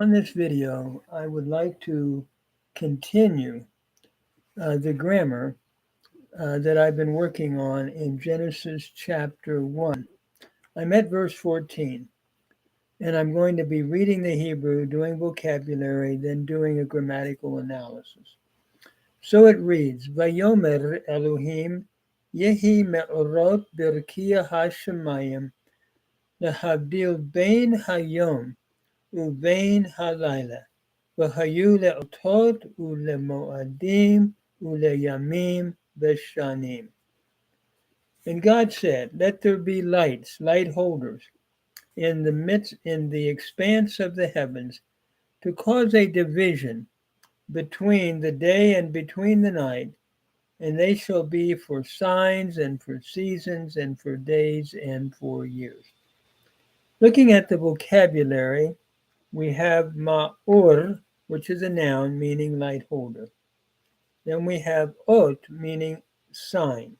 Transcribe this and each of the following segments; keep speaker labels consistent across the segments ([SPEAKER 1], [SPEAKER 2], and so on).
[SPEAKER 1] On this video, I would like to continue the grammar that I've been working on in Genesis chapter 1. I'm at verse 14, and I'm going to be reading the Hebrew, doing vocabulary, then doing a grammatical analysis. So it reads, Vayomer Elohim Yehi me'orot birkiya hashemayim lehavdil bein hayom uvein halayla. והיו לאותות ולמועדים ולימים ושנים. And God said, let there be lights, light holders, in the expanse of the heavens, to cause a division between the day and between the night, and they shall be for signs and for seasons and for days and for years. Looking at the vocabulary, we have ma'or, which is a noun meaning light holder. Then we have ot, meaning sign.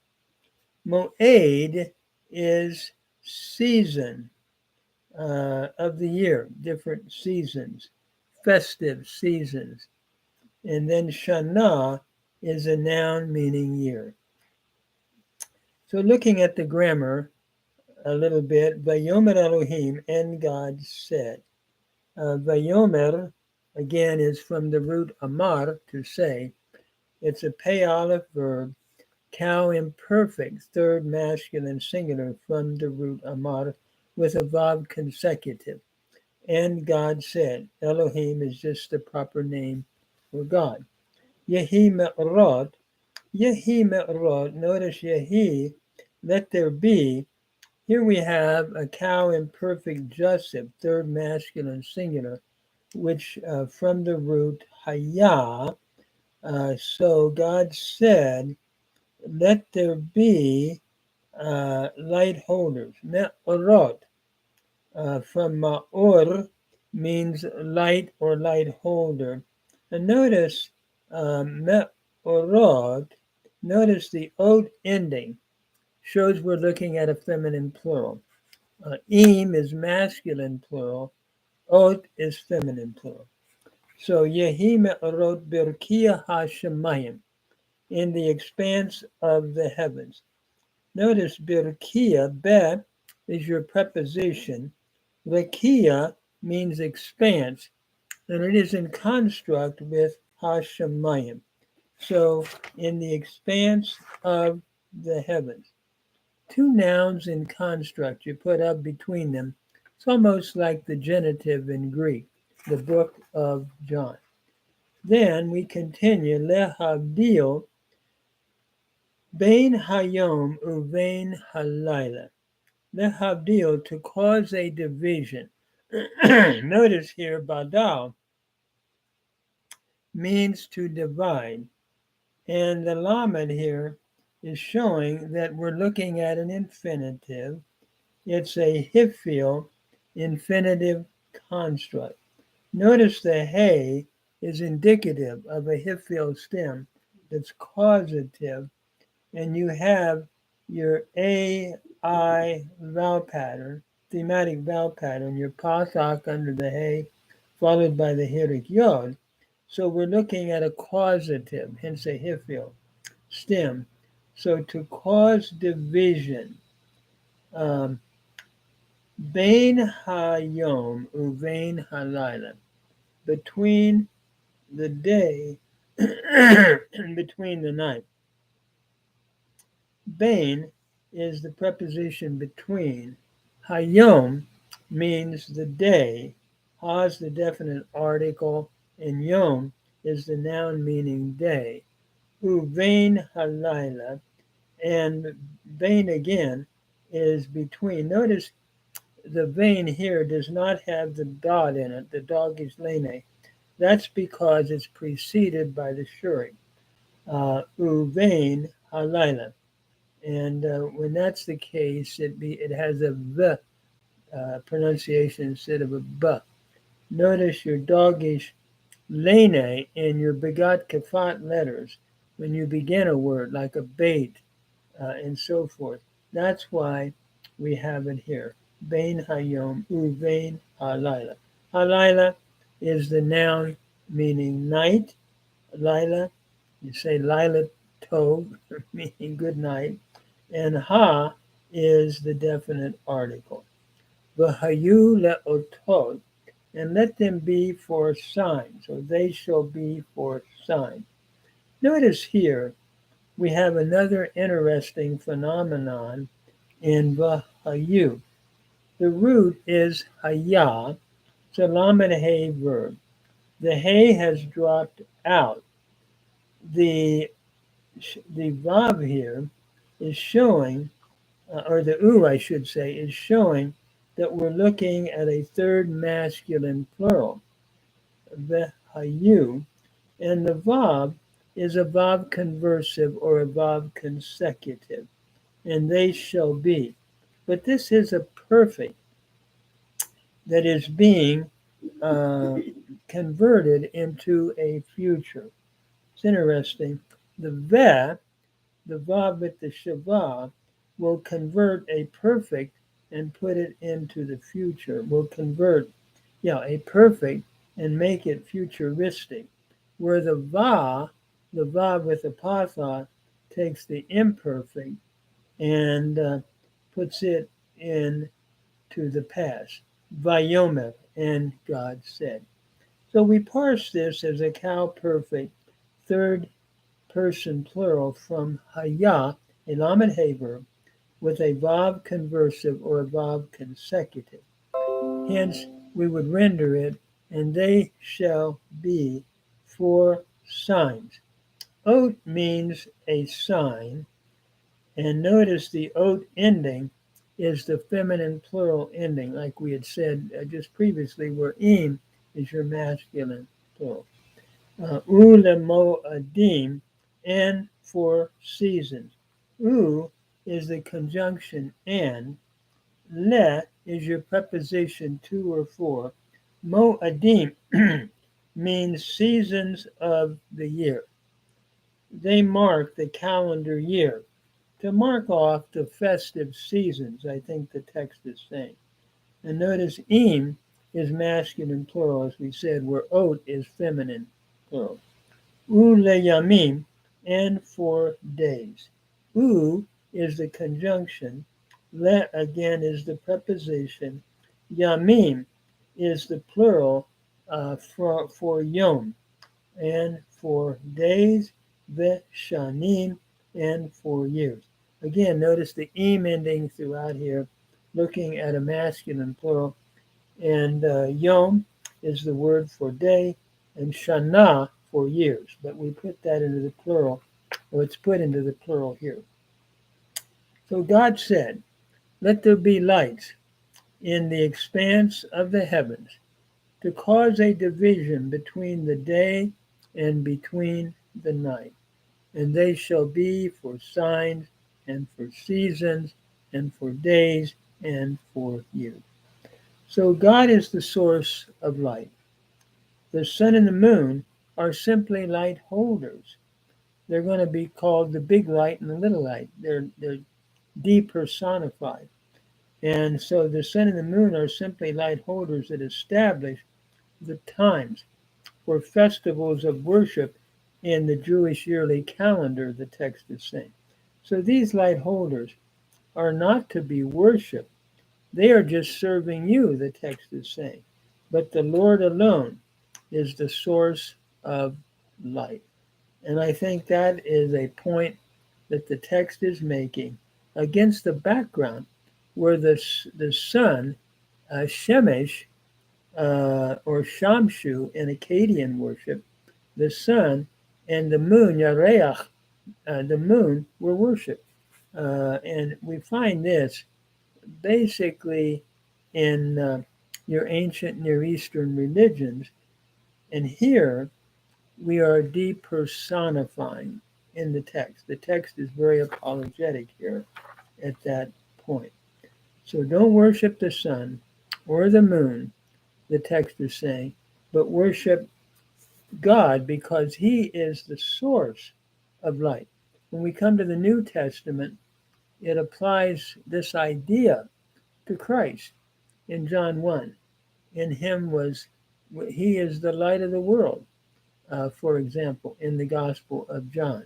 [SPEAKER 1] Moed is season of the year, different seasons, festive seasons. And then shana is a noun meaning year. So looking at the grammar a little bit, Vayomer Elohim, and God said. Vayomer, again, is from the root amar, to say. It's a pay aleph verb, cow imperfect, third masculine singular from the root amar, with a vav consecutive. And God said. Elohim is just the proper name for God. Yehi me'orot. Yehi me'orot. Notice Yehi, let there be. Here we have a cow imperfect jussive, third masculine singular, which from the root haya. So God said, let there be light holders. Me'orot, from ma'or, means light or light holder. And notice me'orot, notice the ot ending shows we're looking at a feminine plural. Im is masculine plural, ot is feminine plural. So Yehi me'orot birkiya hashemayim, in the expanse of the heavens. Notice birkiya, be is your preposition. Rekia means expanse, and it is in construct with hashemayim. So in the expanse of the heavens. Two nouns in construct, you put up between them. It's almost like the genitive in Greek, the book of John. Then we continue, lehavdil bein hayom uvein halayla. Lehavdil, to cause a division. Notice here, badal means to divide. And the lamed here is showing that we're looking at an infinitive. It's a hifil infinitive construct. Notice the hey is indicative of a hifil stem that's causative, and you have your a, I vowel pattern, thematic vowel pattern, your pasak under the hey, followed by the hirik yod. So we're looking at a causative, hence a hifil stem. So to cause division, Bein hayom uvein halayla, between the day and between the night. Bein is the preposition between. Hayom means the day. Ha is the definite article, and yom is the noun meaning day. Uvein halayla, and vein again is between. Notice the vein here does not have the dot in it, the dogish lene. That's because it's preceded by the shuri. Uvein halayla. And when that's the case, it has a v pronunciation instead of a b. Notice your dogish lene in your begat kafat letters when you begin a word, like a bait and so forth. That's why we have it here. Bein hayom uvein halayla. Halayla is the noun meaning night, Lila. You say Lila Tov, meaning good night. And Ha is the definite article. V'hayu le'otot, and let them be for signs, or they shall be for signs. Notice here we have another interesting phenomenon in V'hayu. The root is Haya, it's a Lamed Hay verb. The Hay has dropped out. The Vav here is showing, or the U, I should say, is showing that we're looking at a third masculine plural, V'hayu, and the Vav is a Vav conversive or a Vav consecutive, and they shall be. But this is a perfect that is being converted into a future. It's interesting. The Ve, the Vav with the Shavah, will convert a perfect and put it into the future. Will convert, a perfect and make it futuristic. Where the Vav with the Patha, takes the imperfect and puts it into the past. Vayomer, and God said. So we parse this as a cow perfect third person plural from Haya, a Lamed Hay verb, with a Vav conversive or a Vav consecutive. Hence, we would render it, and they shall be for signs. Ot means a sign, and notice the ot ending is the feminine plural ending, like we had said just previously, where im is your masculine plural. Moadim, and for seasons. U is the conjunction and. Le is your preposition to or for. Moadim means seasons of the year. They mark the calendar year. To mark off the festive seasons, I think the text is saying. And notice im is masculine plural, as we said, where ot is feminine plural. U leyamim, and for days. U is the conjunction. Le again is the preposition. Yamim is the plural for yom, and for days. Veshanim, and for years. Again, notice the im ending throughout here, looking at a masculine plural. And yom is the word for day, and shana for years. But we put that into the plural, or it's put into the plural here. So God said, let there be lights in the expanse of the heavens to cause a division between the day and between the night. And they shall be for signs and for seasons and for days and for years. So God is the source of light. The sun and the moon are simply light holders. They're going to be called the big light and the little light. They're depersonified. And so the sun and the moon are simply light holders that establish the times for festivals of worship in the Jewish yearly calendar, the text is saying. So these light holders are not to be worshipped. They are just serving you, the text is saying. But the Lord alone is the source of light. And I think that is a point that the text is making against the background where the sun, Shemesh, or Shamshu in Akkadian worship, the sun and the moon, Yareach, the moon, were worshipped. And we find this basically in your ancient Near Eastern religions. And here we are depersonifying in the text. The text is very apologetic here at that point. So don't worship the sun or the moon, the text is saying, but worship God because he is the source of light. When we come to the New Testament, it applies this idea to Christ in John 1. In him was He is the light of the world, for example, in the Gospel of John.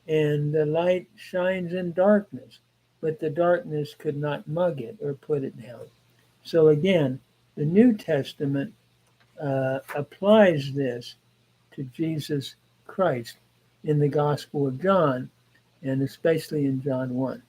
[SPEAKER 1] And the light shines in darkness, but the darkness could not mug it or put it down. So again, the New Testament applies this to Jesus Christ in the Gospel of John, and especially in John 1.